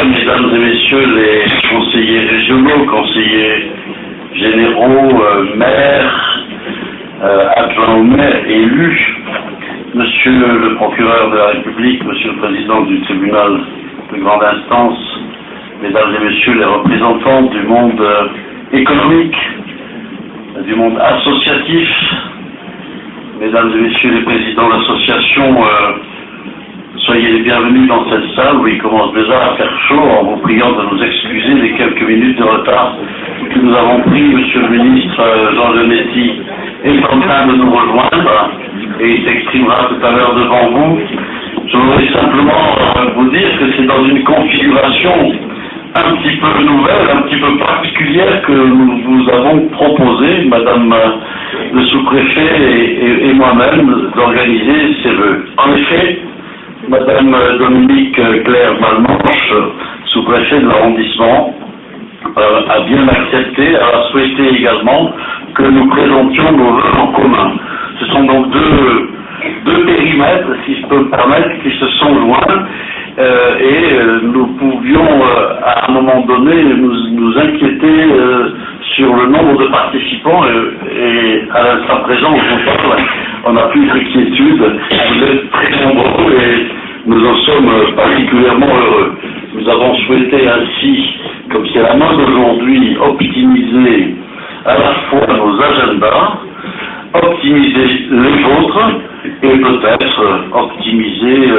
Mesdames et Messieurs les conseillers régionaux, conseillers généraux, maires, adjoints au maire, élus, Monsieur le procureur de la République, Monsieur le président du tribunal de grande instance, Mesdames et Messieurs les représentants du monde économique, du monde associatif, Mesdames et Messieurs les présidents d'associations, soyez les bienvenus dans cette salle où il commence déjà à faire chaud, en vous priant de nous excuser les quelques minutes de retard que nous avons pris. Monsieur le ministre Jean Lemetti est en train de nous rejoindre et il s'exprimera tout à l'heure devant vous. Je voudrais simplement vous dire que c'est dans une configuration un petit peu nouvelle, un petit peu particulière que nous vous avons proposé, Madame le sous-préfet et moi-même, d'organiser ces vœux. En effet, Madame Dominique Claire Malmanche, sous-préfet de l'arrondissement, a bien accepté, a souhaité également que nous présentions nos vœux en commun. Ce sont donc deux périmètres, si je peux me permettre, qui se sont joints et nous pouvions à un moment donné nous inquiéter sur le nombre de participants et à l'instant présent on n'a plus d'inquiétude. Vous êtes très nombreux et nous en sommes particulièrement heureux. Nous avons souhaité ainsi, comme c'est la mode aujourd'hui, optimiser à la fois nos agendas, optimiser les vôtres et peut-être optimiser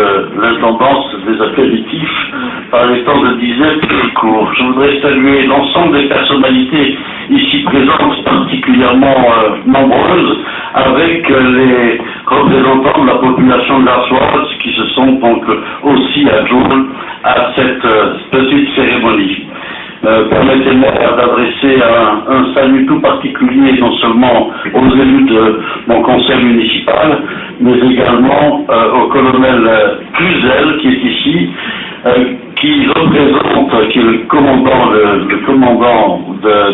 l'intendance des apéritifs par les temps de disette plus courts. Je voudrais saluer l'ensemble des personnalités ici présentes, particulièrement nombreuses, avec les représentants de la population de l'Arsoise qui se sont donc aussi adjoints à cette petite cérémonie. Permettez-moi d'adresser un salut tout particulier non seulement aux élus de mon conseil municipal, mais également au colonel Cluzel qui est ici, qui représente, qui est le commandant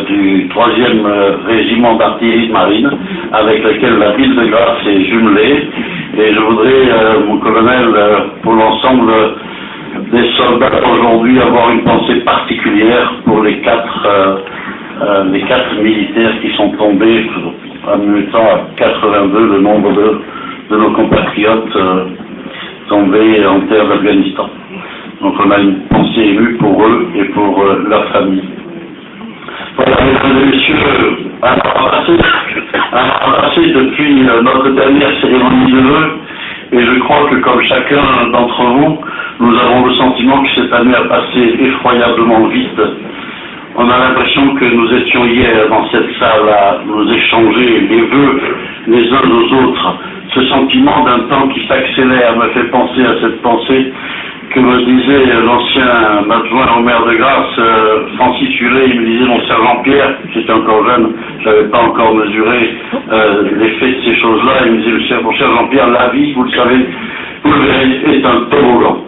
du 3e régiment d'artillerie de marine, avec lequel la ville de Grasse est jumelée. Et je voudrais, mon colonel, pour l'ensemble des soldats aujourd'hui, avoir une pensée particulière pour les quatre militaires qui sont tombés, en même temps à 82 le nombre de nos compatriotes tombés en terre d'Afghanistan. Donc on a une pensée émue pour eux et pour leur famille. Voilà, mesdames et messieurs, un an passé depuis notre dernière cérémonie de vœux, et je crois que comme chacun d'entre vous, nous avons le sentiment que cette année a passé effroyablement vite. On a l'impression que nous étions hier dans cette salle à nous échanger les vœux les uns aux autres. Ce sentiment d'un temps qui s'accélère me fait penser à cette pensée que me disait l'ancien adjoint au maire de Grasse, Francis Hullet. Il me disait: mon sergent Pierre, j'étais encore jeune, je n'avais pas encore mesuré l'effet de ces choses-là. Il me disait: mon sergent Pierre, la vie, vous le savez, vous le verrez, est un toboggan.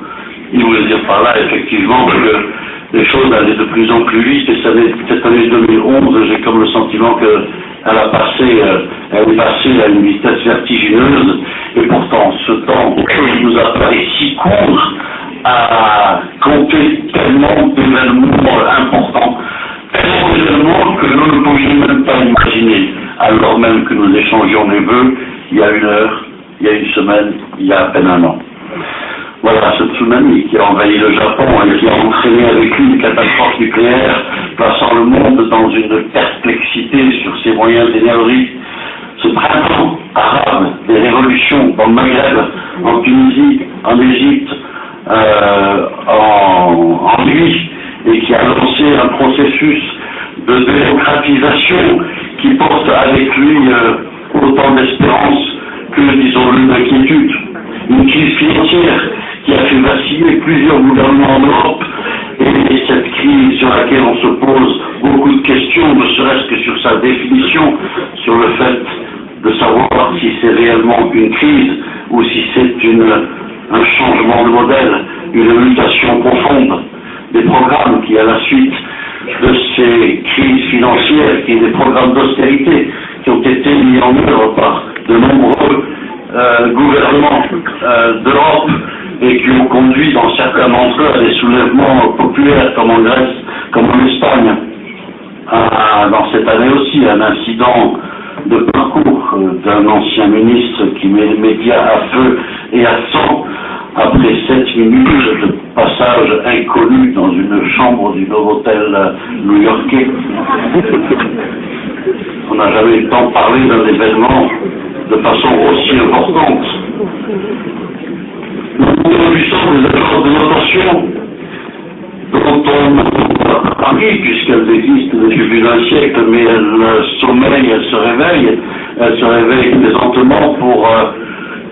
Il voulait dire par là, effectivement, que les choses allaient de plus en plus vite, et cette année 2011, j'ai comme le sentiment qu'elle est passée à une vitesse vertigineuse, et pourtant, ce temps nous apparaît si court à compter tellement d'événements importants, tellement d'événements que nous ne pouvions même pas imaginer, alors même que nous échangions les vœux il y a 1 heure, il y a 1 semaine, il y a à peine 1 an. Voilà, ce tsunami qui a envahi le Japon et qui a entraîné avec lui une catastrophe nucléaire, plaçant le monde dans une perplexité sur ses moyens d'énergie. Ce printemps arabe des révolutions dans le Maghreb, en Tunisie, en Égypte, en Libye, et qui a lancé un processus de démocratisation qui porte avec lui autant d'espérance que, disons-le, d'inquiétude. Une crise financière qui a fait vaciller plusieurs gouvernements en Europe, et cette crise sur laquelle on se pose beaucoup de questions, ne serait-ce que sur sa définition, sur le fait de savoir si c'est réellement une crise ou si c'est un changement de modèle, une mutation profonde des programmes qui, à la suite de ces crises financières, qui sont des programmes d'austérité qui ont été mis en œuvre par de nombreux gouvernements d'Europe, et qui ont conduit dans certains d'entre eux à des soulèvements populaires comme en Grèce, comme en Espagne. Dans cette année aussi, un incident de parcours d'un ancien ministre qui met les médias à feu et à sang après 7 minutes de passage inconnu dans une chambre du Novotel new-yorkais. On n'a jamais eu le temps de parler d'un événement de façon aussi importante. Nous réunissons des agences de notation dont on a Paris, puisqu'elles existent depuis plus d'un siècle, mais elles sommeillent, elles se réveillent présentement pour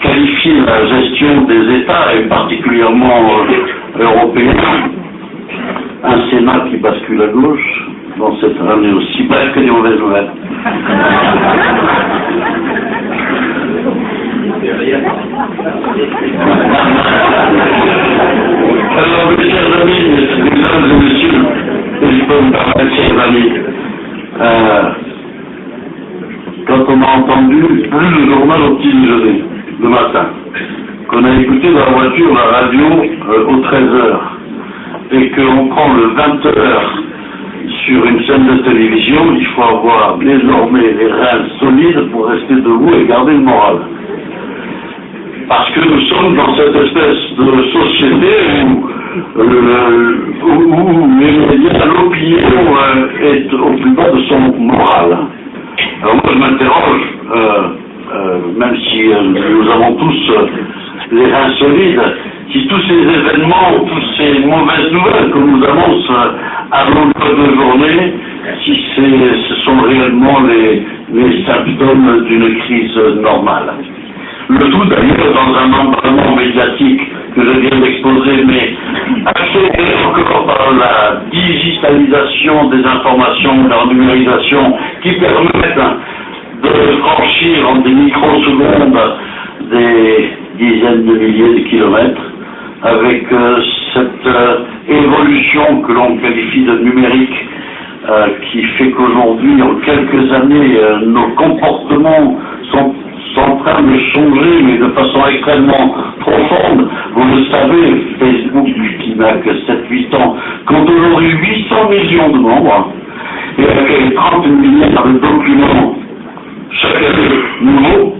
qualifier la gestion des États, et particulièrement européens. Un Sénat qui bascule à gauche dans cette année aussi. Bref, que des mauvaises nouvelles. Alors, mes chers amis, mesdames et messieurs, et je peux me permettre, chers amis, quand on a entendu lu le journal au petit déjeuner, le matin, qu'on a écouté dans la voiture la radio aux 13h, et qu'on prend le 20h sur une chaîne de télévision, il faut avoir désormais les reins solides pour rester debout et garder le moral. Parce que nous sommes dans cette espèce de société où l'opinion est au plus bas de son moral. Alors moi je m'interroge, même si nous avons tous les reins solides, si tous ces événements, toutes ces mauvaises nouvelles qu'on nous annonce à longueur de journée, si ce sont réellement les symptômes d'une crise normale. Le tout d'ailleurs dans un environnement médiatique que je viens d'exposer, mais accéléré encore par la digitalisation des informations, leur numérisation, qui permettent de franchir en des microsecondes des dizaines de milliers de kilomètres, avec cette évolution que l'on qualifie de numérique, qui fait qu'aujourd'hui, en quelques années, nos comportements sont en train de changer, mais de façon extrêmement profonde. Vous le savez, Facebook, qui n'a que 7-8 ans, compte aujourd'hui 800 millions de membres, et accueille 30 milliards de documents chaque année nouveaux.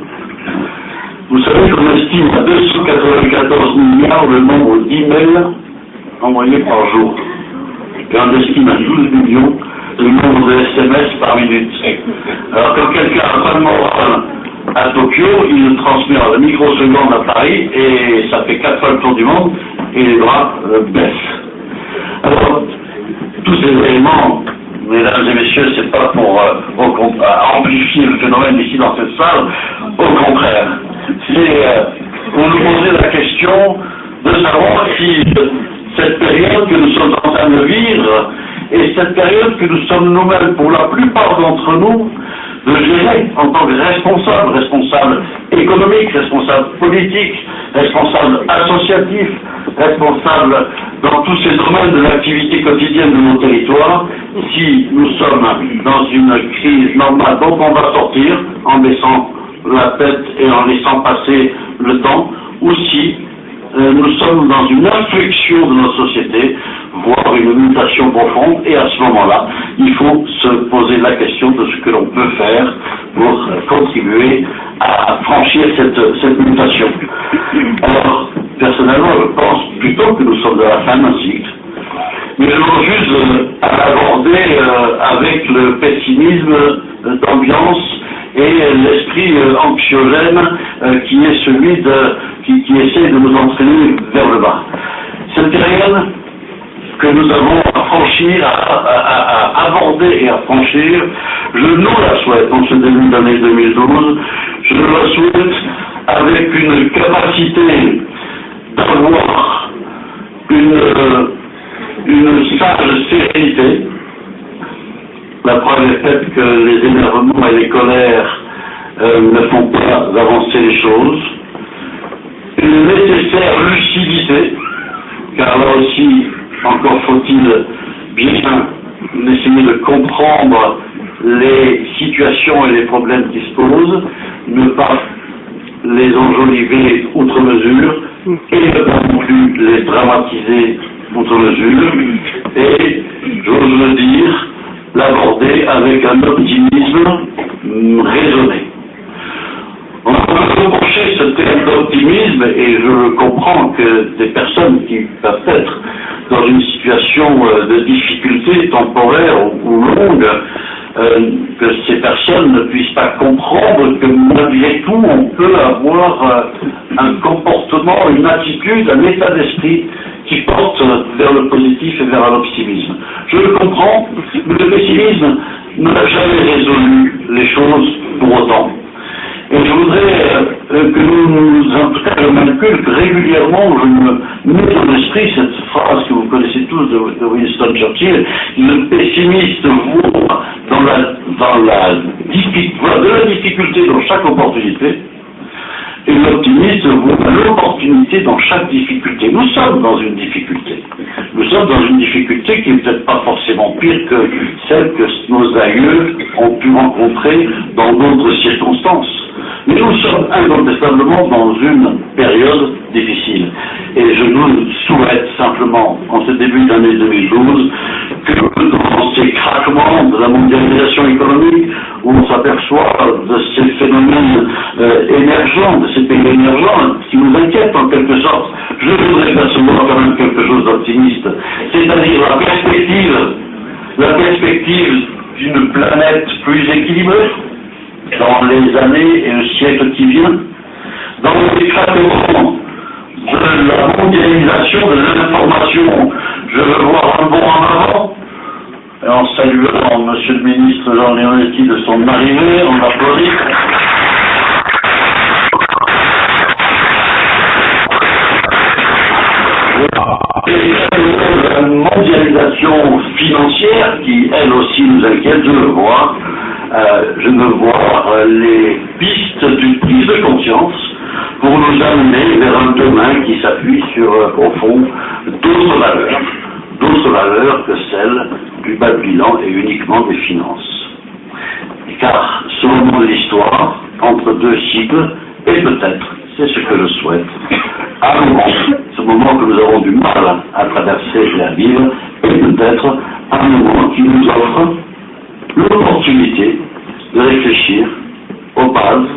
Vous savez qu'on estime à 294 milliards le nombre d'emails envoyés par jour. Et on estime à 12 millions le nombre de SMS par minute. Alors quand quelqu'un a pas de moral à Tokyo, il le transmet en microseconde à Paris et ça fait 4 fois le tour du monde et les bras baissent. Alors, tous ces éléments, mesdames et messieurs, c'est pas pour amplifier le phénomène ici dans cette salle, au contraire. C'est pour nous poser la question de savoir si cette période que nous sommes en train de vivre et cette période que nous sommes nous-mêmes, pour la plupart d'entre nous, de gérer en tant que responsable économique, responsable politique, responsable associatif, responsable dans tous ces domaines de l'activité quotidienne de nos territoires, si nous sommes dans une crise normale dont on va sortir en baissant la tête et en laissant passer le temps, ou si nous sommes dans une inflexion de notre société, voire une mutation profonde, et à ce moment-là, il faut se poser la question de ce que l'on peut faire pour contribuer à franchir cette mutation. Alors, personnellement, je pense plutôt que nous sommes à la fin d'un cycle, mais je m'en à l'aborder avec le pessimisme d'ambiance et l'esprit anxiogène qui est celui qui essaie de nous entraîner vers le bas. Cette période que nous avons à franchir, à aborder et à franchir, je nous la souhaite en ce début d'année 2012, je nous la souhaite avec une capacité d'avoir une sage sérénité. La preuve est faite que les énervements et les colères ne font pas avancer les choses. Une nécessaire lucidité, car là aussi, encore faut-il bien essayer de comprendre les situations et les problèmes qui se posent, ne pas les enjoliver outre mesure, et ne pas non plus les dramatiser outre mesure, et, j'ose le dire, l'aborder avec un optimisme raisonné. On a reproché ce terme d'optimisme, et je le comprends que des personnes qui peuvent être dans une situation de difficulté temporaire ou longue, que ces personnes ne puissent pas comprendre que malgré tout on peut avoir un comportement, une attitude, un état d'esprit qui porte vers le positif et vers l'optimisme. Je le comprends, mais le pessimisme n'a jamais résolu les choses pour autant. Et je voudrais que nous, en tout cas je m'inculque régulièrement, je me mets dans l'esprit cette phrase que vous connaissez tous de Winston Churchill: le pessimiste voit de la difficulté dans chaque opportunité, et l'optimiste voit l'opportunité dans chaque difficulté. Nous sommes dans une difficulté. Nous sommes dans une difficulté qui n'est peut-être pas forcément pire que celle que nos aïeux ont pu rencontrer dans d'autres circonstances. Mais nous sommes incontestablement dans une période difficile. Et je nous souhaite simplement, en ce début d'année 2012, que dans ces craquements de la mondialisation économique, où on s'aperçoit de ces phénomènes émergents, de ces pays émergents, qui nous inquiètent en quelque sorte, je voudrais percevoir quand même quelque chose d'optimiste. C'est-à-dire la perspective d'une planète plus équilibrée dans les années et le siècle qui vient, dans les craquements de la mondialisation de l'information. Je veux voir un bond en avant, et en saluant Monsieur le ministre Jean Leonetti de son arrivée, on applaudit. Et la mondialisation financière qui, elle aussi, nous inquiète, je veux voir les pistes d'une prise de conscience pour nous amener vers un demain qui s'appuie sur, au fond, d'autres valeurs que celles du bas de bilan et uniquement des finances. Car ce moment de l'histoire, entre deux cycles, est peut-être, c'est ce que je souhaite, à un moment, ce moment que nous avons du mal à traverser et à vivre, est peut-être un moment qui nous offre l'opportunité de réfléchir aux bases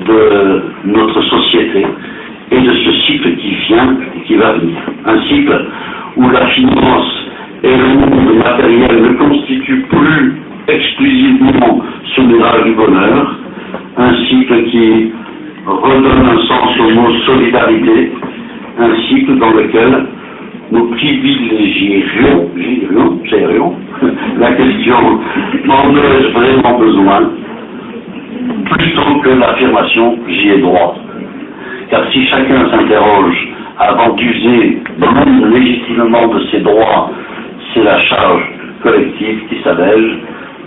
de notre société et de ce cycle qui vient et qui va venir. Un cycle où la finance et le monde matériel ne constituent plus exclusivement ce mirage du bonheur, un cycle qui redonne un sens au mot solidarité, un cycle dans lequel nous privilégierions la question en ai-je vraiment besoin plutôt que l'affirmation j'y ai droit. Car si chacun s'interroge avant d'user légitimement de ses droits, c'est la charge collective qui s'allège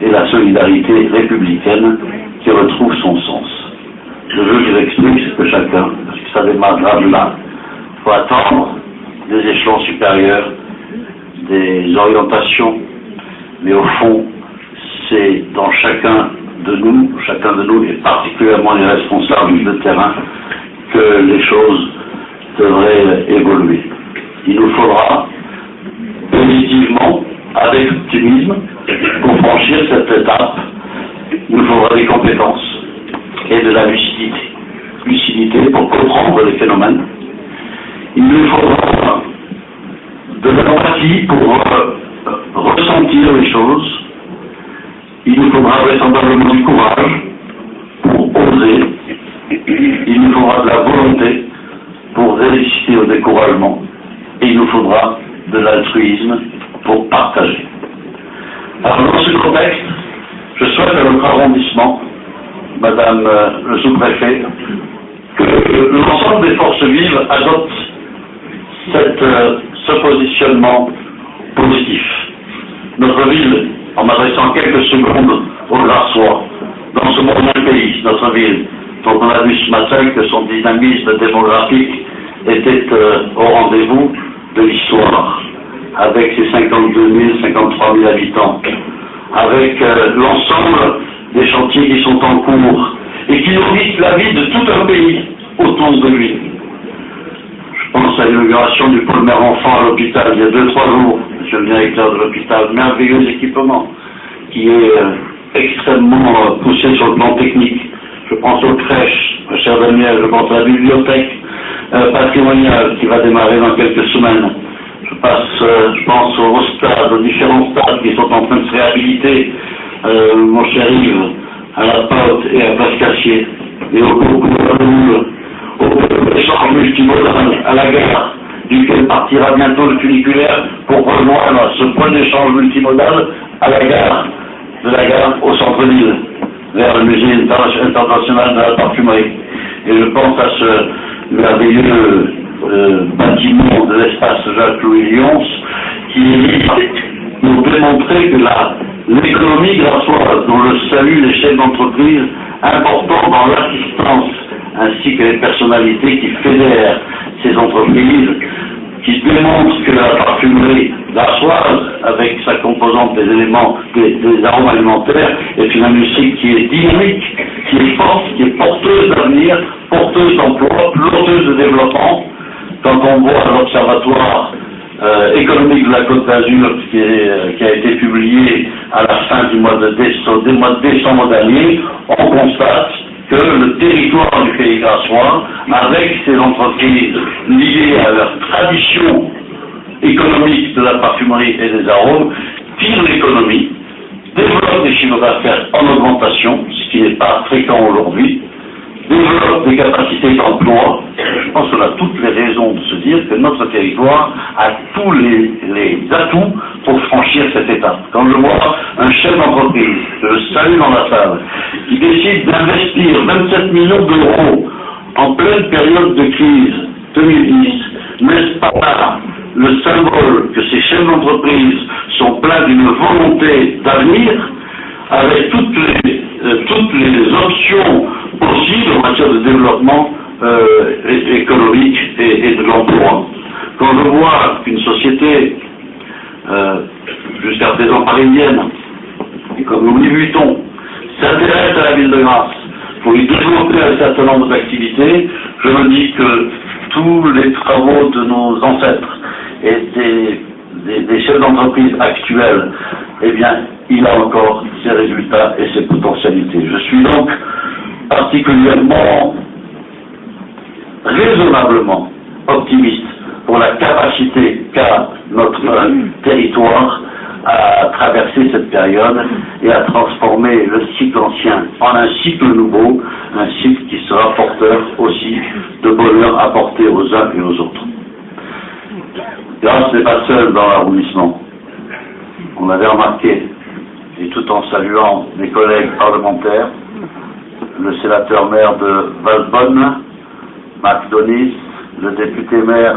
et la solidarité républicaine qui retrouve son sens. Je veux que j'explique que chacun, parce que ça démarrera de là, il faut attendre des échelons supérieurs, des orientations, mais au fond, c'est dans chacun de nous, et particulièrement les responsables de terrain, que les choses devraient évoluer. Il nous faudra positivement, avec optimisme, pour franchir cette étape, il nous faudra des compétences et de la lucidité pour comprendre les phénomènes. Il nous faudra de l'empathie pour ressentir les choses. Il nous faudra vraisemblablement du courage pour oser. Il nous faudra de la volonté pour résister au découragement. Et il nous faudra de l'altruisme pour partager. Alors dans ce contexte, je souhaite à notre arrondissement, Madame le sous-préfet, que l'ensemble des forces vives adoptent ce positionnement positif. Notre ville, en m'adressant quelques secondes aux Grassois, dans ce moyen pays, notre ville, dont on a vu ce matin que son dynamisme démographique était au rendez-vous de l'histoire, avec ses 52 000, 53 000 habitants, avec l'ensemble des chantiers qui sont en cours et qui nourrissent la vie de tout un pays autour de lui. pense à l'inauguration du pôle mère-enfant à l'hôpital il y a 2-3 jours, monsieur le directeur de l'hôpital, merveilleux équipement qui est extrêmement poussé sur le plan technique. Je pense aux crèches, cher Daniel, je pense à la bibliothèque patrimoniale qui va démarrer dans quelques semaines. Je pense aux stades, aux différents stades qui sont en train de se réhabiliter, mon cher Yves, à la Porte et à Place Cassier, et au échange multimodal à la gare, duquel partira bientôt le funiculaire pour rejoindre ce point d'échange multimodal à la gare, de la gare au centre-ville, vers le musée international de la parfumerie. Et je pense à ce merveilleux bâtiment de l'espace Jacques-Louis Lyons qui nous démontrer que l'économie grassoise, dont le salut des chefs d'entreprise important dans l'assistance, ainsi que les personnalités qui fédèrent ces entreprises, qui démontrent que la parfumerie grassoise, avec sa composante des éléments, des arômes alimentaires, est une industrie qui est dynamique, qui est forte, qui est porteuse d'avenir, porteuse d'emploi, porteuse de développement. Quand on voit l'observatoire économique de la Côte d'Azur qui a été publié à la fin du mois de décembre dernier, on constate que le territoire du Pays grassois, avec ses entreprises liées à leur tradition économique de la parfumerie et des arômes, tire l'économie, développe des chiffres d'affaires en augmentation, ce qui n'est pas fréquent aujourd'hui, développe des capacités d'emploi. Je pense qu'on a toutes les raisons de se dire que notre territoire a tous les atouts pour franchir cette étape. Quand je vois un chef d'entreprise, que je salue dans la salle, qui décide d'investir 27 millions d'euros en pleine période de crise 2010, n'est-ce pas là le symbole que ces chefs d'entreprise sont pleins d'une volonté d'avenir, avec toutes les options possibles en matière de développement économique et de l'emploi. Quand je vois qu'une société, jusqu'à présent parisienne, et comme Louis Vuitton, s'intéresse à la ville de Grasse pour y développer un certain nombre d'activités, je me dis que tous les travaux de nos ancêtres et des chefs d'entreprise actuels, eh bien, il a encore ses résultats et ses potentialités. Je suis donc particulièrement, raisonnablement optimiste pour la capacité qu'a notre territoire à traverser cette période et à transformer le cycle ancien en un cycle nouveau, un cycle qui sera porteur aussi de bonheur apporté aux uns et aux autres. Grasse n'est pas seul dans l'arrondissement. On l'avait remarqué, et tout en saluant mes collègues parlementaires, le sénateur maire de Valbonne, Marc Donis, le député maire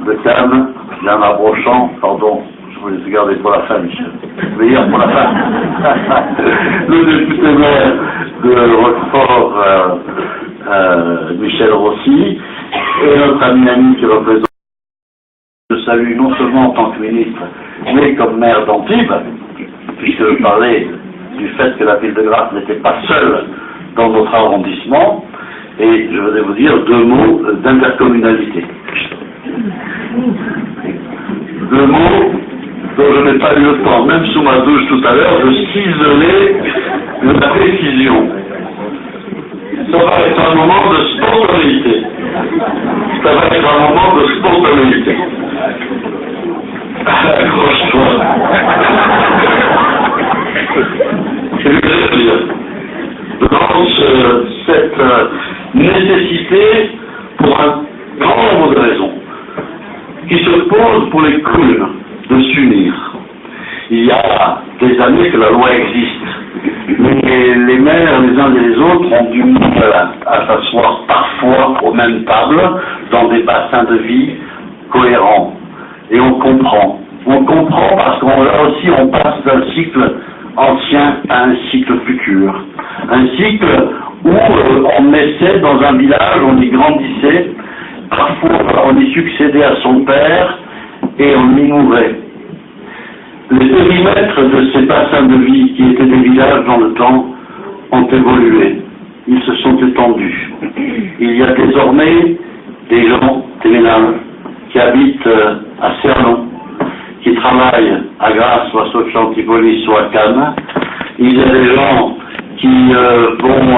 de Cannes, Bernard Brochant, pardon, je voulais te garder pour la fin, Michel. Meilleur pour la fin. Le député maire de Roquefort, Michel Rossi, et notre ami qui représente. Je salue non seulement en tant que ministre, mais comme maire d'Antibes, puisque je parlais du fait que la ville de Grasse n'était pas seule dans notre arrondissement, et je voudrais vous dire 2 mots d'intercommunalité. 2 mots dont je n'ai pas eu le temps, même sous ma douche tout à l'heure, de ciseler la précision. Ça va être un moment de spontanéité. Ça va être un moment de spontanéité. Accroche-toi. Je voudrais dire, dans cette nécessité, pour un grand nombre de raisons, qui se pose pour les communes de s'unir. Il y a des années que la loi existe, mais les maires, les uns et les autres, ont du mal à s'asseoir parfois aux mêmes tables, dans des bassins de vie cohérents. Et on comprend. On comprend parce qu'on là aussi on passe d'un cycle ancien à un cycle futur. Un cycle où on naissait dans un village, on y grandissait, parfois on y succédait à son père et on y mourait. Les périmètres de ces bassins de vie qui étaient des villages dans le temps ont évolué. Ils se sont étendus. Il y a désormais des gens, des ménages, qui habitent à Cernon, qui travaillent à Grasse, soit à Chantipolis, soit à Cannes. Il y a des gens qui vont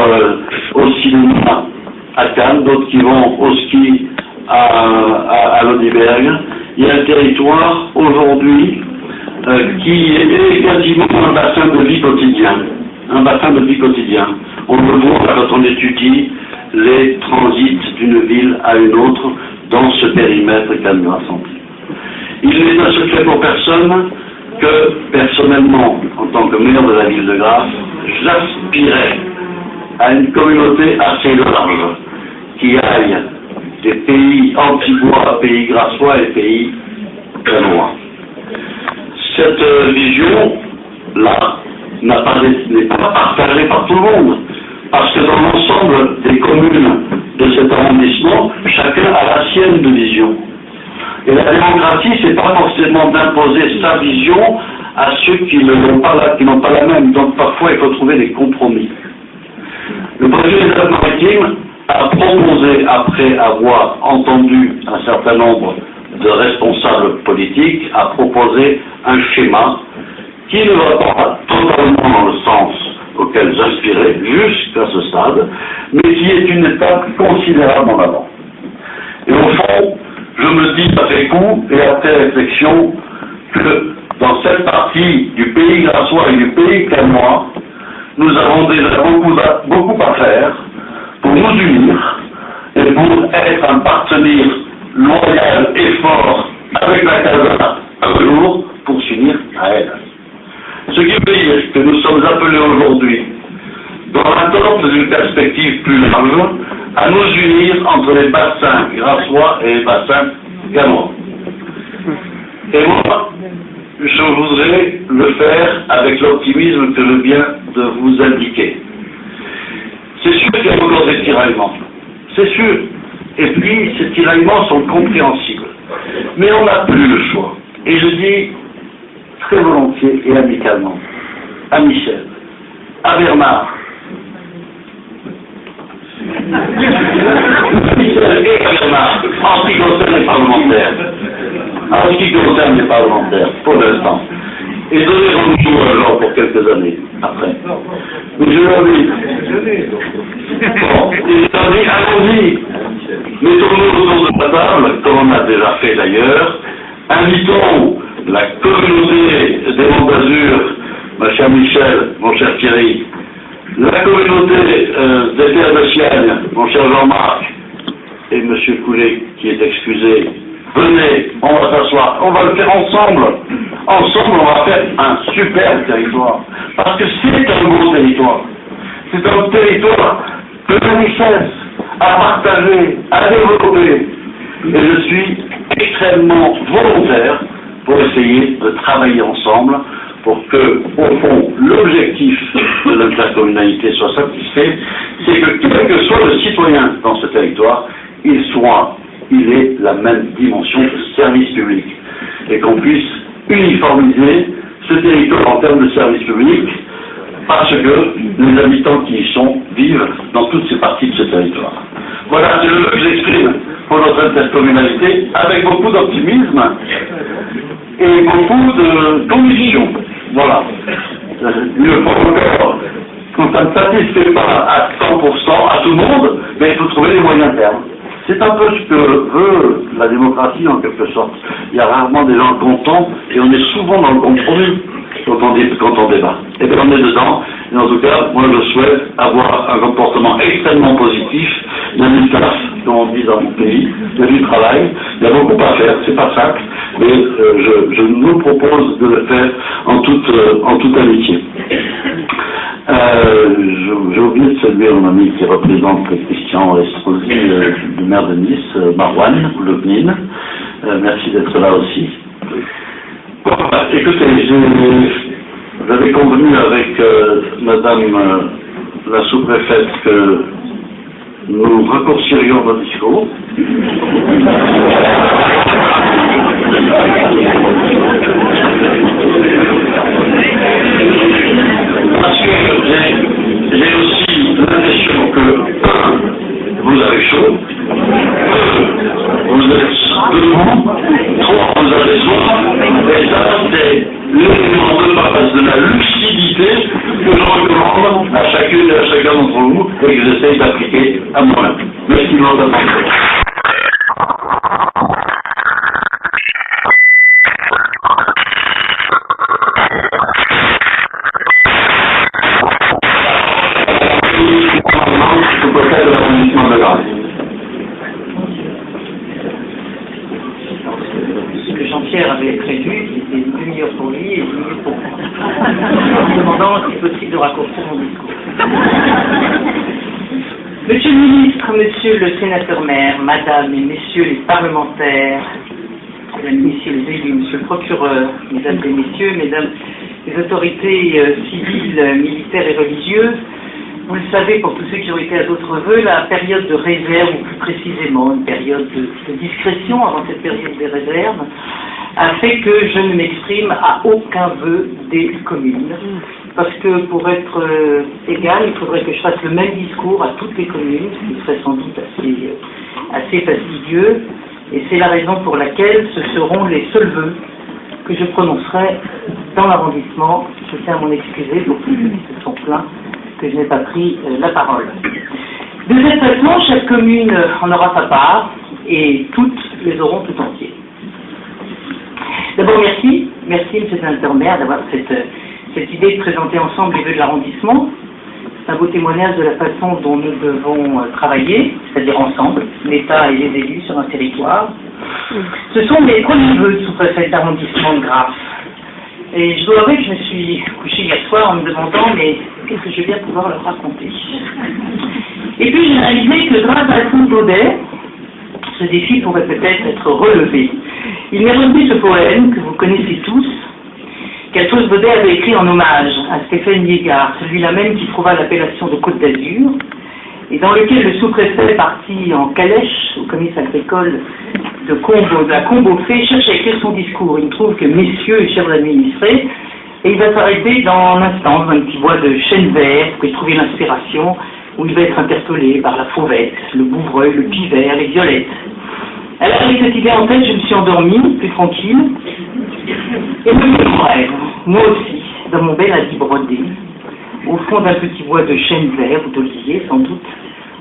au cinéma à Cannes, d'autres qui vont au ski à Lodiberg. Il y a un territoire aujourd'hui qui est quasiment un bassin de vie quotidien. Un bassin de vie quotidien. On le voit quand on étudie les transits d'une ville à une autre dans ce périmètre Cannes-Grasse-Antibes. Il n'est un secret pour personne que, personnellement, en tant que maire de la ville de Grasse, j'aspirais à une communauté assez large qui aille des pays antibois, pays grassois et pays cannois. Cette vision-là n'est pas partagée par tout le monde, parce que dans l'ensemble des communes de cet arrondissement, chacun a la sienne de vision. Et la démocratie, c'est pas forcément d'imposer sa vision à ceux qui n'ont pas la même. Donc parfois, il faut trouver des compromis. Le projet des Alpes-Maritimes a proposé, après avoir entendu un certain nombre de responsables politiques, a proposé un schéma qui ne va pas totalement dans le sens auquel j'aspirais jusqu'à ce stade, mais qui est une étape considérable en avant. Et au fond, je me dis après coup et après réflexion que dans cette partie du pays grassois et du pays cannois, nous avons déjà beaucoup à faire pour nous unir et pour être un partenaire loyal et fort avec la CASA un jour pour s'unir à elle. Ce qui veut dire que nous sommes appelés aujourd'hui, dans l'attente d'une perspective plus large, à nous unir entre les bassins grassois et les bassins cannois. Et moi, je voudrais le faire avec l'optimisme que je viens de vous indiquer. C'est sûr qu'il y a encore des tiraillements, c'est sûr. Et puis, ces tiraillements sont compréhensibles. Mais on n'a plus le choix. Et je dis très volontiers et amicalement à Michel, à Bernard, Michel et à Bernard, en ce qui concerne les parlementaires. En ce qui concerne les parlementaires, pour l'instant. Et donner rendez-vous alors pour quelques années après. Mais je leur dis, bon, et je leur dis, allons-y, mettons-nous autour de la table, comme on a déjà fait d'ailleurs, invitons la communauté des Monts d'Azur, ma chère Michel, mon cher Thierry, la communauté des Terres de Sienne, mon cher Jean-Marc, et M. Coulet, qui est excusé. Venez, on va s'asseoir, on va le faire ensemble. Ensemble, on va faire un superbe territoire. Parce que c'est un beau territoire. C'est un territoire de richesse à partager, à développer. Et je suis extrêmement volontaire pour essayer de travailler ensemble pour que, au fond, l'objectif de l'intercommunalité soit satisfait, c'est que quel que soit le citoyen dans ce territoire, il ait la même dimension de service public. Et qu'on puisse uniformiser ce territoire en termes de service public, parce que les habitants qui y sont vivent dans toutes ces parties de ce territoire. Voilà, c'est le vœu que j'exprime pour notre intercommunalité, avec beaucoup d'optimisme et beaucoup de conviction. Voilà. Le protocole, quand ça ne satisfait pas à 100% à tout le monde, mais il faut trouver les moyens termes. C'est un peu ce que veut la démocratie en quelque sorte. Il y a rarement des gens contents et on est souvent dans le compromis quand on débat. Et bien on est dedans. Et en tout cas, moi je souhaite avoir un comportement extrêmement positif, d'un staff, comme on dit dans mon pays, de du travail. Il y a beaucoup à faire, c'est pas simple, mais je nous propose de le faire en toute amitié. J'ai oublié de saluer mon ami qui représente Christian Estrosi, le maire de Nice, Marouane, Le Gnin. Merci d'être là aussi. Bon, écoutez, j'avais convenu avec madame la sous-préfète que nous raccourcirions nos discours. Parce que j'ai aussi l'impression que, vous avez chaud, vous êtes debout, chacun d'entre vous et que j'essaye d'appliquer à moi-même. Merci de votre attention. Ce que Jean-Pierre avait prévu, c'était une demi-heure pour lui et une minute pour moi. En me demandant si possible de raccourcir mon discours. Monsieur le ministre, monsieur le sénateur-maire, madame et messieurs les parlementaires, mesdames et messieurs les élus, monsieur le procureur, mesdames et messieurs, mesdames les autorités civiles, militaires et religieuses, vous le savez, pour tous ceux qui ont été à d'autres vœux, la période de réserve, ou plus précisément une période de discrétion avant cette période des réserves, a fait que je ne m'exprime à aucun vœu des communes. Parce que pour être égal, il faudrait que je fasse le même discours à toutes les communes, ce qui serait sans doute assez fastidieux. Et c'est la raison pour laquelle ce seront les seuls vœux que je prononcerai dans l'arrondissement. Je tiens à m'en excuser, beaucoup se sont plaints que je n'ai pas pris la parole. De cette façon, chaque commune en aura sa part et toutes les auront tout entier. D'abord, merci, monsieur le sénateur-maire, d'avoir cette idée de présenter ensemble les vœux de l'arrondissement. C'est un beau témoignage de la façon dont nous devons travailler, c'est-à-dire ensemble, l'État et les élus sur un territoire. Ce sont mes premiers vœux de sous-préfet d'arrondissement de Grasse. Et je dois avouer que je me suis couché hier soir en me demandant, mais qu'est-ce que je vais bien pouvoir leur raconter? Et puis j'ai réalisé que grâce à Alphonse Daudet, ce défi pourrait peut-être être relevé. Il m'est revenu ce poème que vous connaissez tous, qu'Alphonse Daudet avait écrit en hommage à Stéphane Liégard, celui-là même qui trouva l'appellation de Côte d'Azur, et dans lequel le sous-préfet parti en calèche au comice agricole de la Combe-aux-Fées cherche à écrire son discours. Il trouve que messieurs et chers administrés, et il va s'arrêter dans l'instant dans un petit bois de chêne vert pour y trouver l'inspiration, où il va être interpellé par la fauvette, le bouvreuil, le pivert, les violettes. Alors avec cette idée en tête, je me suis endormi, plus tranquille, et me mis en rêve, moi aussi, dans mon bel habit brodé, au fond d'un petit bois de chêne vert ou d'olivier sans doute,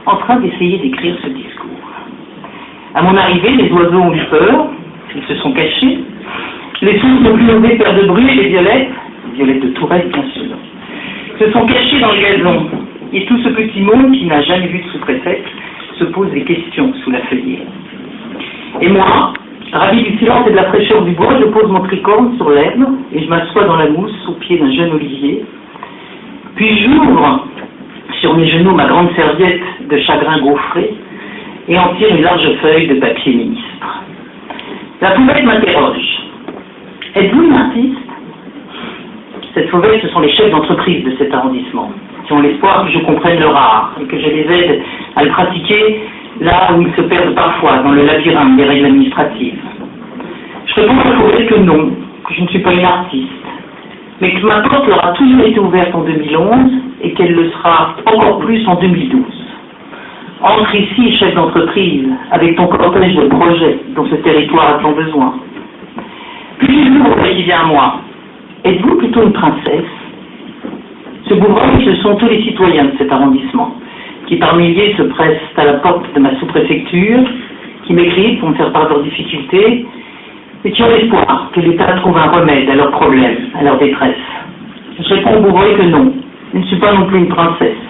en train d'essayer d'écrire ce discours. À mon arrivée, les oiseaux ont eu peur, ils se sont cachés, les sources n'ont plus osé faire de bruit, et les violettes de Tourette bien sûr, se sont cachés dans le gazon, et tout ce petit monde qui n'a jamais vu de sous-préfète se pose des questions sous la feuillée. Et moi, ravi du silence et de la fraîcheur du bois, je pose mon tricorne sur l'herbe et je m'assois dans la mousse au pied d'un jeune olivier. Puis j'ouvre sur mes genoux ma grande serviette de chagrin gaufré et en tire une large feuille de papier ministre. La fauvette m'interroge. Êtes-vous une artiste? Cette fauvette, ce sont les chefs d'entreprise de cet arrondissement, qui ont l'espoir que je comprenne leur art et que je les aide à le pratiquer là où ils se perdent parfois dans le labyrinthe des règles administratives. Je réponds à la fauvette que non, que je ne suis pas une artiste, mais que ma porte leur a toujours été ouverte en 2011 et qu'elle le sera encore plus en 2012. Entre ici, chef d'entreprise, avec ton cortège de projets dont ce territoire a tant besoin. Puis je vous qui vient à moi. Êtes-vous plutôt une princesse? Ce bouvreuil, ce sont tous les citoyens de cet arrondissement, qui par milliers se pressent à la porte de ma sous-préfecture, qui m'écrivent pour me faire part de leurs difficultés, et qui ont l'espoir que l'État trouve un remède à leurs problèmes, à leur détresse. Je réponds au bouvreuil que non, je ne suis pas non plus une princesse.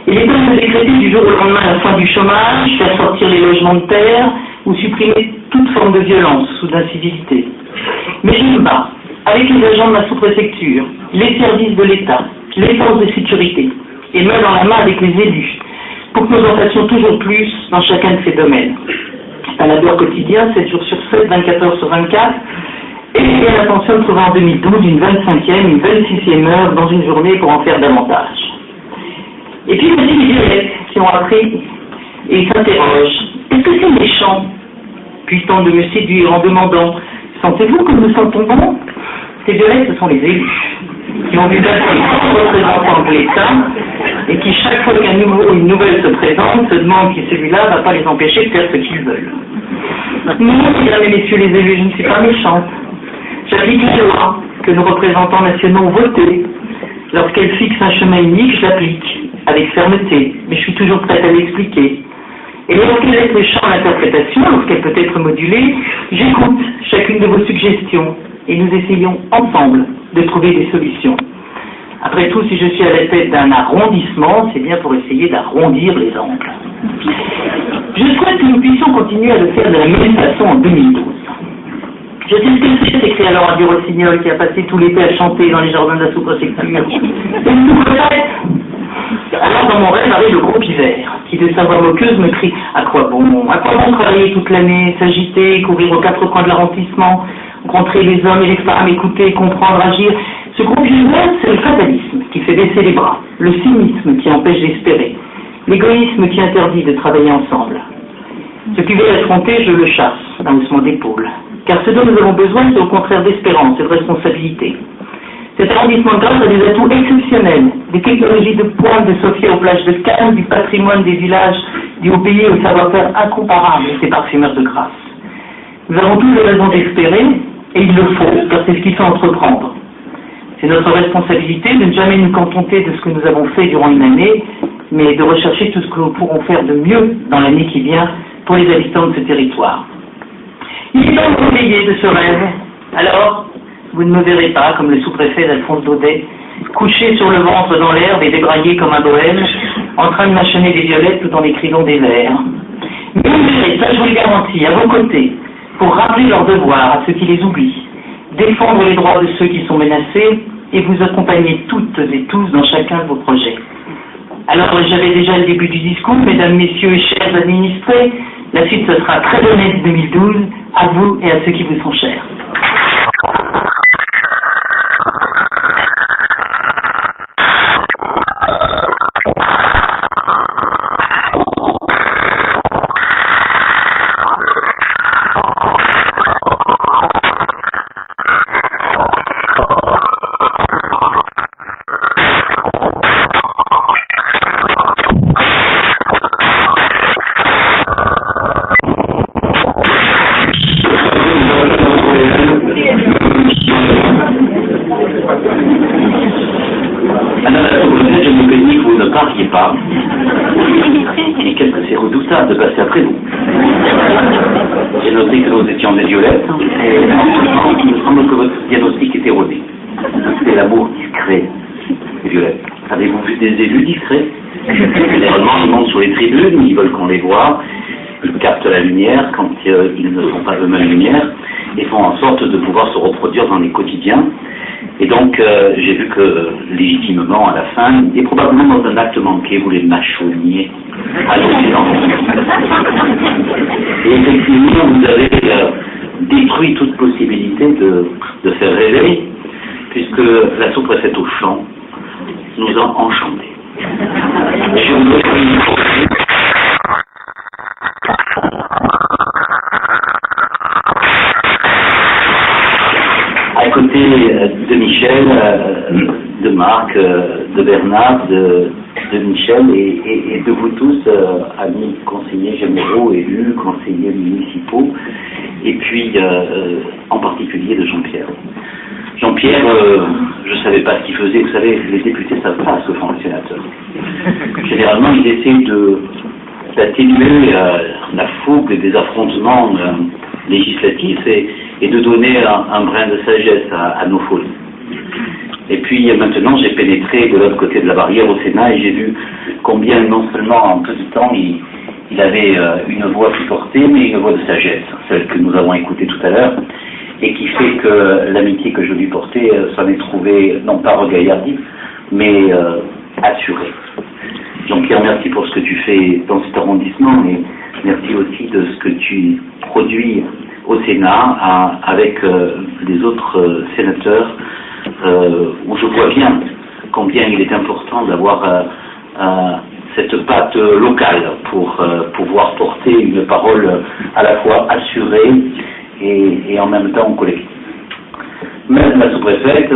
Et l'État peut décréter du jour au lendemain la fin du chômage, faire sortir les logements de terre, ou supprimer toute forme de violence ou d'incivilité. Mais je me bats avec les agents de ma sous-préfecture, les services de l'État, les forces de sécurité, et main dans la main avec les élus, pour que nous en fassions toujours plus dans chacun de ces domaines. C'est un labeur quotidien, 7 jours sur 7, 24 heures sur 24, et j'ai l'intention de trouver en 2012 une 25e, une 26e heure dans une journée pour en faire davantage. Et puis voici les violettes qui ont appris et s'interrogent. Est-ce que c'est méchant? Puis ils tentent de me séduire en demandant « Sentez-vous que nous sentons bon ?» Ces violettes, ce sont les élus, qui ont vu passer les représentants de l'État et qui, chaque fois qu'une nouvelle se présente, se demandent si celui-là ne va pas les empêcher de faire ce qu'ils veulent. Non, mesdames et messieurs les élus, je ne suis pas méchante. J'applique la loi que nos représentants nationaux ont votée. Lorsqu'elle fixe un chemin unique, je l'applique. avec fermeté, mais je suis toujours prête à l'expliquer. Et lorsqu'elle laisse le champ d'interprétation, lorsqu'elle peut être modulée, j'écoute chacune de vos suggestions et nous essayons ensemble de trouver des solutions. Après tout, si je suis à la tête d'un arrondissement, c'est bien pour essayer d'arrondir les angles. Je souhaite que nous puissions continuer à le faire de la même façon en 2012. Je sais ce que c'est, s'écria Laura du Rossignol, qui a passé tout l'été à chanter dans les jardins de la sous-préfecture. C'est une sous-préfète. Alors dans mon rêve arrive le gros Pivert, qui de sa voix moqueuse me crie « À quoi bon travailler toute l'année, s'agiter, courir aux quatre coins de l'arrondissement, rencontrer les hommes et les femmes, écouter, comprendre, agir ?» Ce gros Pivert, c'est le fatalisme qui fait baisser les bras, le cynisme qui empêche d'espérer, l'égoïsme qui interdit de travailler ensemble. Ce qui veut affronter, je le chasse d'un haussement d'épaule. Car ce dont nous avons besoin, c'est au contraire d'espérance et de responsabilité. Cet arrondissement de Grasse a des atouts exceptionnels, des technologies de pointe de Sofia aux plages de Cannes, du patrimoine des villages du Haut-Pays au savoir-faire incomparable de ces parfumeurs de Grasse. Nous avons tous les raisons d'espérer, et il le faut, car c'est ce qu'il faut entreprendre. C'est notre responsabilité de ne jamais nous contenter de ce que nous avons fait durant une année, mais de rechercher tout ce que nous pourrons faire de mieux dans l'année qui vient pour les habitants de ce territoire. Il est temps de réveiller de ce rêve. Alors, vous ne me verrez pas, comme le sous-préfet d'Alphonse Daudet, couché sur le ventre dans l'herbe et débraillé comme un bohème, en train de mâchonner des violettes tout en écrivant des vers. Mais vous verrez, ça je vous le garantis, à vos côtés, pour rappeler leurs devoirs à ceux qui les oublient, défendre les droits de ceux qui sont menacés et vous accompagner toutes et tous dans chacun de vos projets. Alors, j'avais déjà le début du discours, mesdames, messieurs et chers administrés, la suite ce sera très honnête 2012, à vous et à ceux qui vous sont chers. De passer après vous. J'ai noté que nous étions des violettes, et il me semble que votre diagnostic est erroné. C'est l'amour discret des violettes. Avez-vous vu des élus discrets? Généralement, ils montent sur les tribunes, ils veulent qu'on les voit, ils captent la lumière quand ils ne sont pas eux-mêmes lumière, et font en sorte de pouvoir se reproduire dans les quotidiens. Et donc, j'ai vu que, légitimement, à la fin, et probablement dans un acte manqué, vous les mâchonniez à l'Occident. Et effectivement, vous avez détruit toute possibilité de faire rêver, puisque la sous-préfète au chant nous a enchantés. Je vous prie. À côté de Michel, de Marc, de Bernard, de Michel et de vous tous, amis conseillers généraux, élus, conseillers municipaux, et puis en particulier de Jean-Pierre. Jean-Pierre, je ne savais pas ce qu'il faisait, vous savez, les députés ne savent pas ce que font les sénateurs. Généralement, ils essaient d'atténuer la fougue des affrontements législatifs et de donner un brin de sagesse à nos folies. Et puis maintenant, j'ai pénétré de l'autre côté de la barrière au Sénat et j'ai vu combien, non seulement en peu de temps, il avait une voix plus portée, mais une voix de sagesse, celle que nous avons écoutée tout à l'heure, et qui fait que l'amitié que je lui portais s'en est trouvée, non pas regaillardie, mais assurée. Jean-Pierre, merci pour ce que tu fais dans cet arrondissement, mais merci aussi de ce que tu produis au Sénat avec les autres sénateurs, où je vois bien combien il est important d'avoir cette patte locale pour pouvoir porter une parole à la fois assurée et en même temps collective. Même la sous-préfète,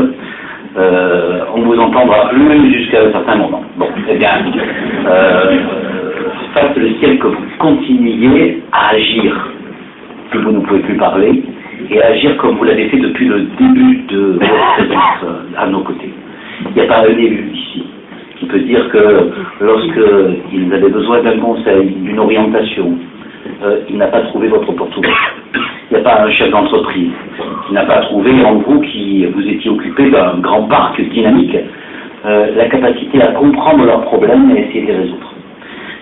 on ne vous entendra plus jusqu'à un certain moment. Bon, eh bien, fasse le ciel que vous continuiez à agir, si vous ne pouvez plus parler, et à agir comme vous l'avez fait depuis le début de votre présence à nos côtés. Il n'y a pas un élu ici qui peut dire que lorsqu'ils avaient besoin d'un conseil, d'une orientation, il n'a pas trouvé votre porte ouverte. Il n'y a pas un chef d'entreprise qui n'a pas trouvé en vous, qui vous étiez occupé d'un grand parc dynamique, la capacité à comprendre leurs problèmes et essayer de les résoudre.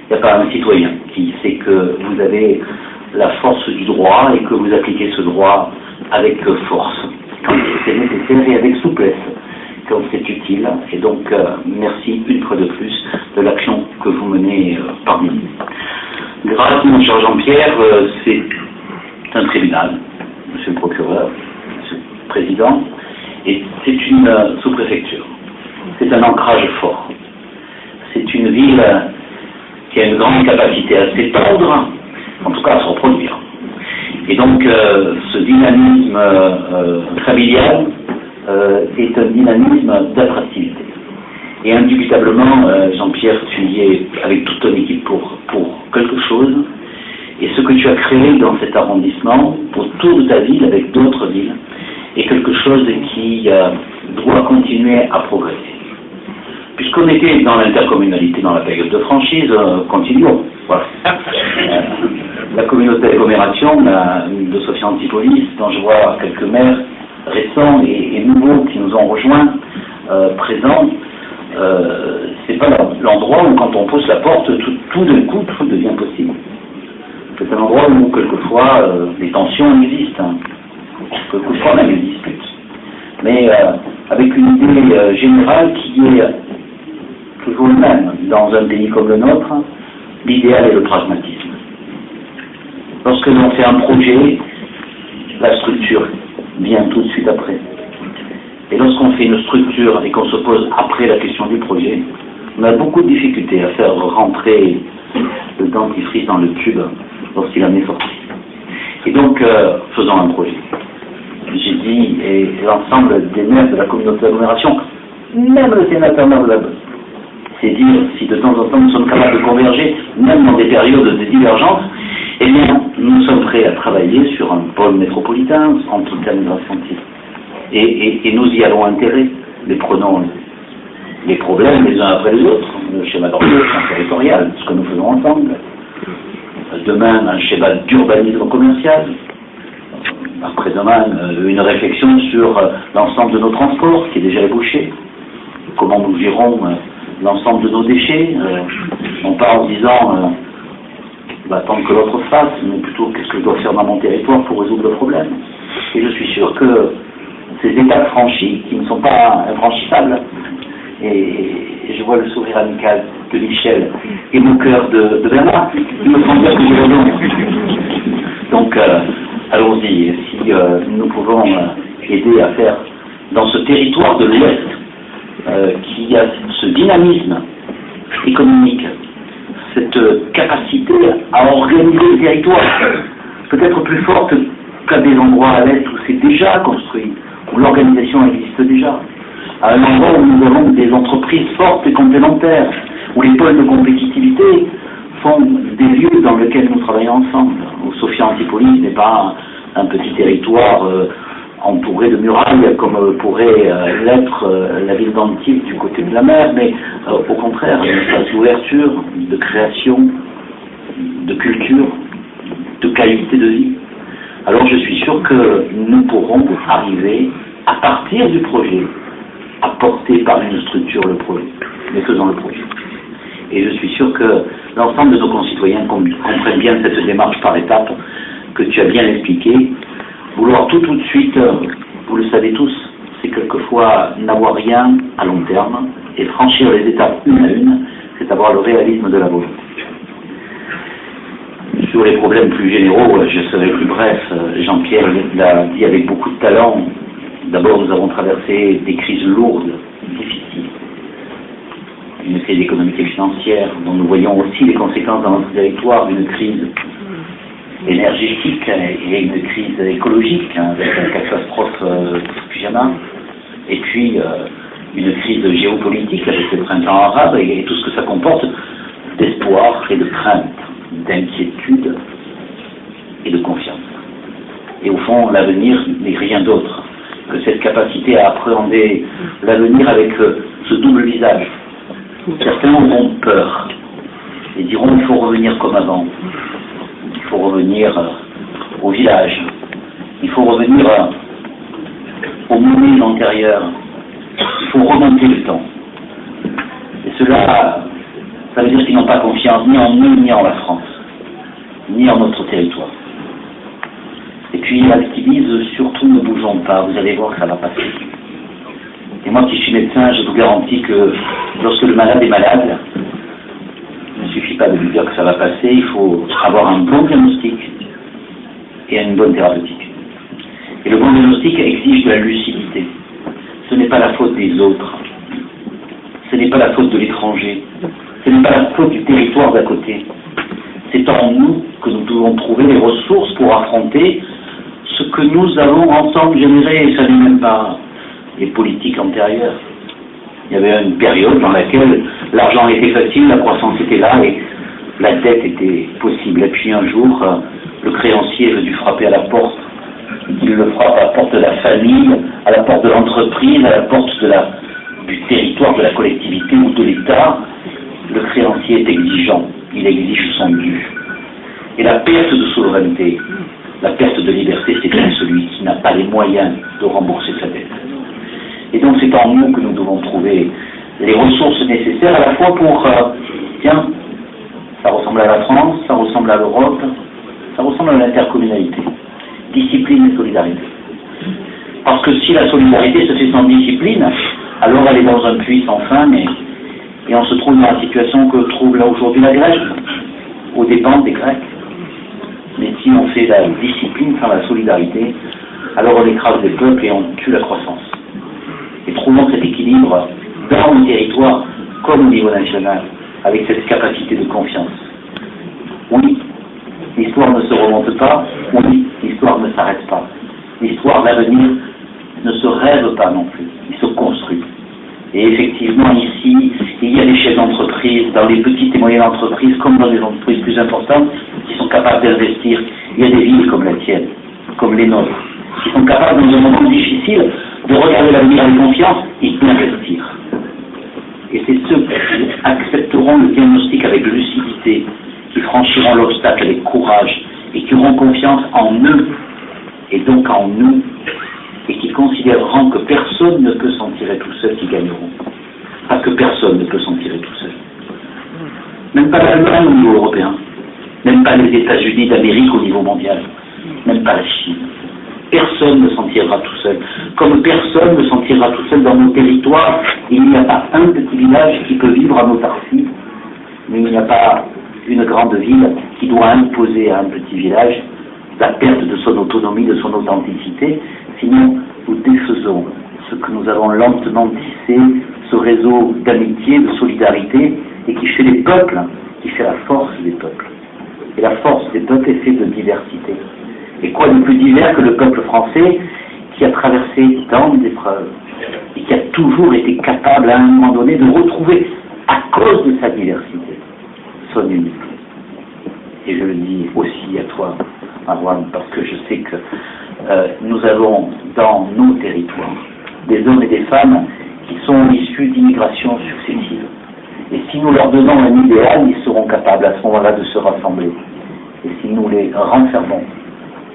Il n'y a pas un citoyen qui sait que vous avez la force du droit et que vous appliquez ce droit avec force, quand c'est nécessaire et avec souplesse, quand c'est utile. Et donc, merci une fois de plus de l'action que vous menez parmi nous. Grâce, mon cher Jean-Pierre, c'est un tribunal, monsieur le procureur, monsieur le président, et c'est une sous-préfecture. C'est un ancrage fort. C'est une ville qui a une grande capacité à s'étendre, en tout cas à se reproduire. Et donc, ce dynamisme familial est un dynamisme d'attractivité. Et indubitablement, Jean-Pierre, tu y es avec toute ton équipe pour quelque chose. Et ce que tu as créé dans cet arrondissement, autour de ta ville, avec d'autres villes, est quelque chose qui doit continuer à progresser. Puisqu'on était dans l'intercommunalité dans la période de franchise, continuons. Voilà. La communauté d'agglomération de Sophia Antipolis, dont je vois quelques maires récents et nouveaux qui nous ont rejoints, présents, c'est pas l'endroit où quand on pousse la porte, tout d'un coup, tout devient possible. C'est un endroit où quelquefois les tensions existent, quelquefois même les disputes. Mais avec une idée générale qui est toujours le même. Dans un pays comme le nôtre, l'idéal est le pragmatisme. Lorsque l'on fait un projet, la structure vient tout de suite après. Et lorsqu'on fait une structure et qu'on se pose après la question du projet, on a beaucoup de difficultés à faire rentrer le dentifrice dans le tube lorsqu'il en est sorti. Et donc, faisons un projet. J'ai dit, et l'ensemble des maires de la communauté d'agglomération, même le sénateur maire de la Beauce, c'est dire si de temps en temps nous sommes capables de converger, même dans des périodes de divergence, eh bien, nous sommes prêts à travailler sur un pôle métropolitain entre l'administration et nous y allons intégrer. Mais prenons les problèmes les uns après les autres, le schéma d'organisation territoriale, ce que nous faisons ensemble. Demain, un schéma d'urbanisme commercial. Après-demain, une réflexion sur l'ensemble de nos transports, qui est déjà ébauché. Comment nous gérons l'ensemble de nos déchets. On part en disant attendre que l'autre fasse, mais plutôt qu'est-ce que je dois faire dans mon territoire pour résoudre le problème. Et je suis sûr que ces étapes franchies, qui ne sont pas infranchissables, et je vois le sourire amical de Michel et mon cœur de Bernard, il me semble que je le donne. Donc, allons-y, si nous pouvons aider à faire dans ce territoire de l'Ouest, qui a ce dynamisme économique, cette capacité à organiser le territoire, peut-être plus forte qu'à des endroits à l'Est où c'est déjà construit, où l'organisation existe déjà, à un endroit où nous avons des entreprises fortes et complémentaires, où les pôles de compétitivité font des lieux dans lesquels nous travaillons ensemble. Où Sophia Antipolis n'est pas un petit territoire entouré de murailles comme pourrait l'être la ville d'Antibes du côté de la mer, mais au contraire, un espace d'ouverture, de création, de culture, de qualité de vie. Alors je suis sûr que nous pourrons arriver, à partir du projet, à porter par une structure le projet, mais faisons le projet. Et je suis sûr que l'ensemble de nos concitoyens comprennent bien cette démarche par étapes que tu as bien expliquée. Vouloir tout de suite, vous le savez tous, c'est quelquefois n'avoir rien à long terme, et franchir les étapes une à une, c'est avoir le réalisme de la volonté. Sur les problèmes plus généraux, je serai plus bref. Jean-Pierre l'a dit avec beaucoup de talent. D'abord, nous avons traversé des crises lourdes, difficiles. Une crise économique et financière, dont nous voyons aussi les conséquences dans notre territoire, une crise énergétique et une crise écologique, avec la catastrophe Fukushima, et puis une crise géopolitique avec le printemps arabe et tout ce que ça comporte d'espoir et de crainte, d'inquiétude et de confiance. Et au fond, l'avenir n'est rien d'autre que cette capacité à appréhender l'avenir avec ce double visage. Certains auront peur et diront il faut revenir comme avant. Il faut revenir au village. Il faut revenir au moment antérieur. Il faut remonter le temps. Et cela, ça veut dire qu'ils n'ont pas confiance ni en nous, ni en la France, ni en notre territoire. Et puis, il y a qui disent, surtout ne bougeons pas, vous allez voir que ça va passer. Et moi qui suis médecin, je vous garantis que lorsque le malade est malade, il ne suffit pas de lui dire que ça va passer, il faut avoir un bon diagnostic et une bonne thérapeutique. Et le bon diagnostic exige de la lucidité. Ce n'est pas la faute des autres. Ce n'est pas la faute de l'étranger. Ce n'est pas la faute du territoire d'à côté. C'est en nous que nous devons trouver les ressources pour affronter ce que nous avons ensemble généré, et ça n'est même pas les politiques antérieures. Il y avait une période dans laquelle l'argent était facile, la croissance était là et la dette était possible. Et puis un jour, le créancier est venu frapper à la porte. Il le frappe à la porte de la famille, à la porte de l'entreprise, à la porte du territoire, de la collectivité ou de l'État. Le créancier est exigeant, il exige son dû. Et la perte de souveraineté, la perte de liberté, c'est bien celui qui n'a pas les moyens de rembourser sa dette. Et donc c'est en nous que nous devons trouver les ressources nécessaires à la fois pour, tiens, ça ressemble à la France, ça ressemble à l'Europe, ça ressemble à l'intercommunalité. Discipline et solidarité. Parce que si la solidarité se fait sans discipline, alors elle est dans un puits sans fin et on se trouve dans la situation que trouve là aujourd'hui la Grèce, aux dépens des Grecs. Mais si on fait la discipline sans la solidarité, alors on écrase les peuples et on tue la croissance. Et trouvons cet équilibre dans le territoire comme au niveau national, avec cette capacité de confiance. Oui, l'histoire ne se remonte pas, oui, l'histoire ne s'arrête pas. L'histoire, l'avenir, ne se rêve pas non plus, il se construit. Et effectivement, ici, il y a des chefs d'entreprise, dans les petites et moyennes entreprises, comme dans les entreprises plus importantes, qui sont capables d'investir. Il y a des villes comme la tienne, comme les nôtres, qui sont capables, dans un moment difficile, de regarder l'avenir avec confiance et d'investir. Et c'est ceux qui accepteront le diagnostic avec lucidité, qui franchiront l'obstacle avec courage et qui auront confiance en eux, et donc en nous, et qui considéreront que personne ne peut s'en tirer tout seul, qui gagneront. Parce que personne ne peut s'en tirer tout seul. Même pas l'Allemagne au niveau européen, même pas les États-Unis d'Amérique au niveau mondial, même pas la Chine. Personne ne s'en tirera tout seul. Comme personne ne s'en tirera tout seul dans nos territoires, il n'y a pas un petit village qui peut vivre à autarcie, mais il n'y a pas une grande ville qui doit imposer à un petit village la perte de son autonomie, de son authenticité, sinon nous défaisons ce que nous avons lentement tissé, ce réseau d'amitié, de solidarité, et qui fait les peuples, qui fait la force des peuples. Et la force des peuples est faite de diversité. Et quoi de plus divers que le peuple français qui a traversé tant d'épreuves et qui a toujours été capable à un moment donné de retrouver, à cause de sa diversité, son unité. Et je le dis aussi à toi, Marwan, parce que je sais que nous avons dans nos territoires des hommes et des femmes qui sont issus d'immigration successives. Et si nous leur donnons un idéal, ils seront capables à ce moment-là de se rassembler. Et si nous les renfermons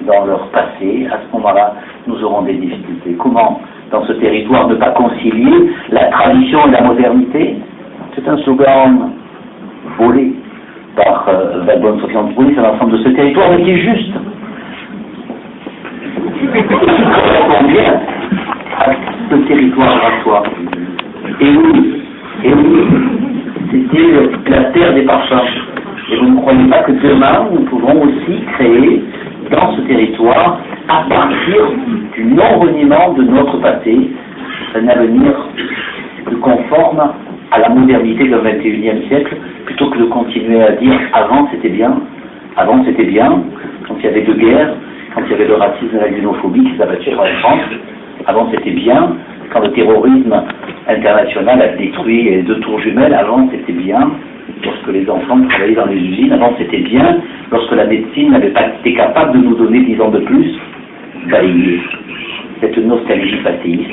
dans leur passé, à ce moment-là, nous aurons des difficultés. Comment, dans ce territoire, ne pas concilier la tradition et la modernité? C'est un slogan volé par Valbonne Sofiane Police à l'ensemble de ce territoire, mais qui est juste. Qui correspond bien à ce territoire grassois. Et oui, c'était la terre des parfums. Et vous ne croyez pas que demain, nous pouvons aussi créer dans ce territoire, à partir du non-reniement de notre passé, un avenir plus conforme à la modernité du XXIe siècle, plutôt que de continuer à dire avant c'était bien, quand il y avait deux guerres, quand il y avait le racisme et la xénophobie qui s'abattaient sur la France, avant c'était bien, quand le terrorisme international a détruit les deux tours jumelles, avant c'était bien, lorsque les enfants travaillaient dans les usines, avant c'était bien, lorsque la médecine n'avait pas été capable de nous donner 10 ans de plus, balayer cette nostalgie passéiste.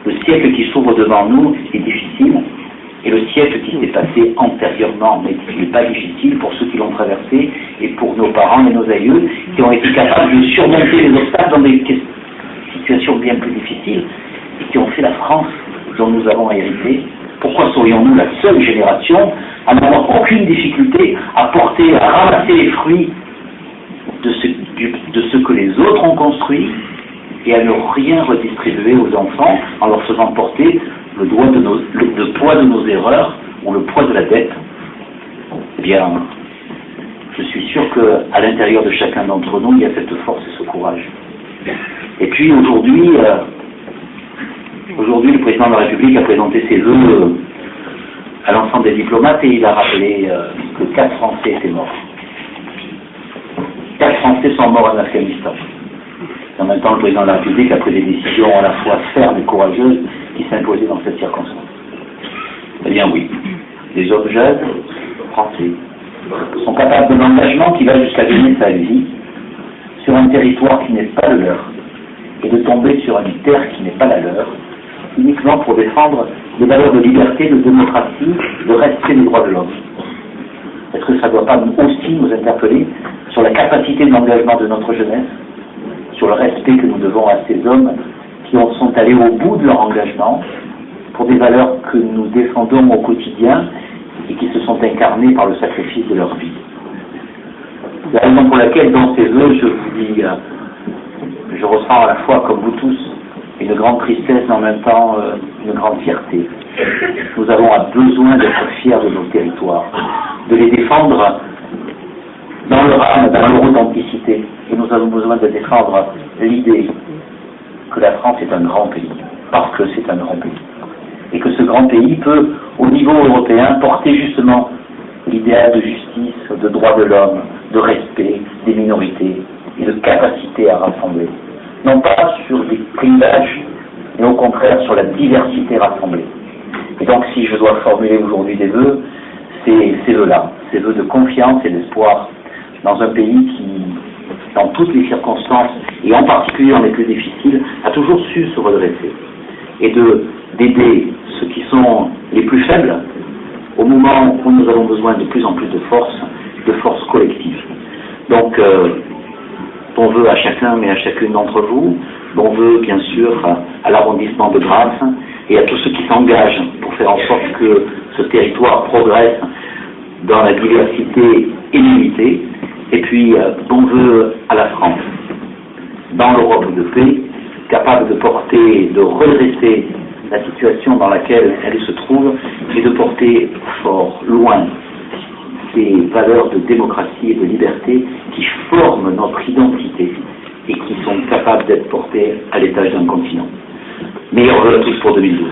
Le siècle qui s'ouvre devant nous est difficile, et le siècle qui s'est passé antérieurement, mais qui n'est pas difficile pour ceux qui l'ont traversé et pour nos parents et nos aïeux qui ont été capables de surmonter les obstacles dans des situations bien plus difficiles et qui ont fait la France dont nous avons hérité. Pourquoi serions-nous la seule génération à n'avoir aucune difficulté à ramasser les fruits de ce que les autres ont construit et à ne rien redistribuer aux enfants en leur faisant porter le poids de nos erreurs ou le poids de la dette? Eh bien, je suis sûr qu'à l'intérieur de chacun d'entre nous, il y a cette force et ce courage. Et puis aujourd'hui, le président de la République a présenté ses vœux à l'ensemble des diplomates et il a rappelé que 4 Français étaient morts. 4 Français sont morts en Afghanistan. En même temps, le président de la République a pris des décisions à la fois fermes et courageuses qui s'imposaient dans cette circonstance. Eh bien oui, des hommes jeunes, français, sont capables de l'engagement qui va jusqu'à donner sa vie sur un territoire qui n'est pas le leur et de tomber sur une terre qui n'est pas la leur, uniquement pour défendre les valeurs de liberté, de démocratie, de respect des droits de l'homme. Est-ce que ça ne doit pas aussi nous interpeller sur la capacité d'engagement de notre jeunesse, sur le respect que nous devons à ces hommes qui sont allés au bout de leur engagement pour des valeurs que nous défendons au quotidien et qui se sont incarnées par le sacrifice de leur vie. C'est la raison pour laquelle dans ces vœux, je vous dis, je ressens à la fois, comme vous tous, une grande tristesse et en même temps une grande fierté. Nous avons besoin d'être fiers de nos territoires, de les défendre dans leur âme, dans leur authenticité. Et nous avons besoin de défendre l'idée que la France est un grand pays, parce que c'est un grand pays. Et que ce grand pays peut, au niveau européen, porter justement l'idéal de justice, de droits de l'homme, de respect des minorités et de capacité à rassembler. Non pas sur des clivages, mais au contraire sur la diversité rassemblée. Et donc si je dois formuler aujourd'hui des vœux, c'est ces vœux-là, ces vœux de confiance et d'espoir dans un pays qui, dans toutes les circonstances, et en particulier dans les plus difficiles, a toujours su se redresser. Et d'aider ceux qui sont les plus faibles au moment où nous avons besoin de plus en plus de force collective. Donc, bon vœu à chacun, mais à chacune d'entre vous, bon vœu bien sûr à l'arrondissement de Grasse et à tous ceux qui s'engagent pour faire en sorte que ce territoire progresse dans la diversité et l'unité, et puis bon vœu à la France, dans l'Europe de paix, capable de porter, de redresser la situation dans laquelle elle se trouve et de porter fort, loin, ces valeurs de démocratie et de liberté qui forment notre identité et qui sont capables d'être portées à l'étage d'un continent. Meilleurs vœux à tous pour 2012.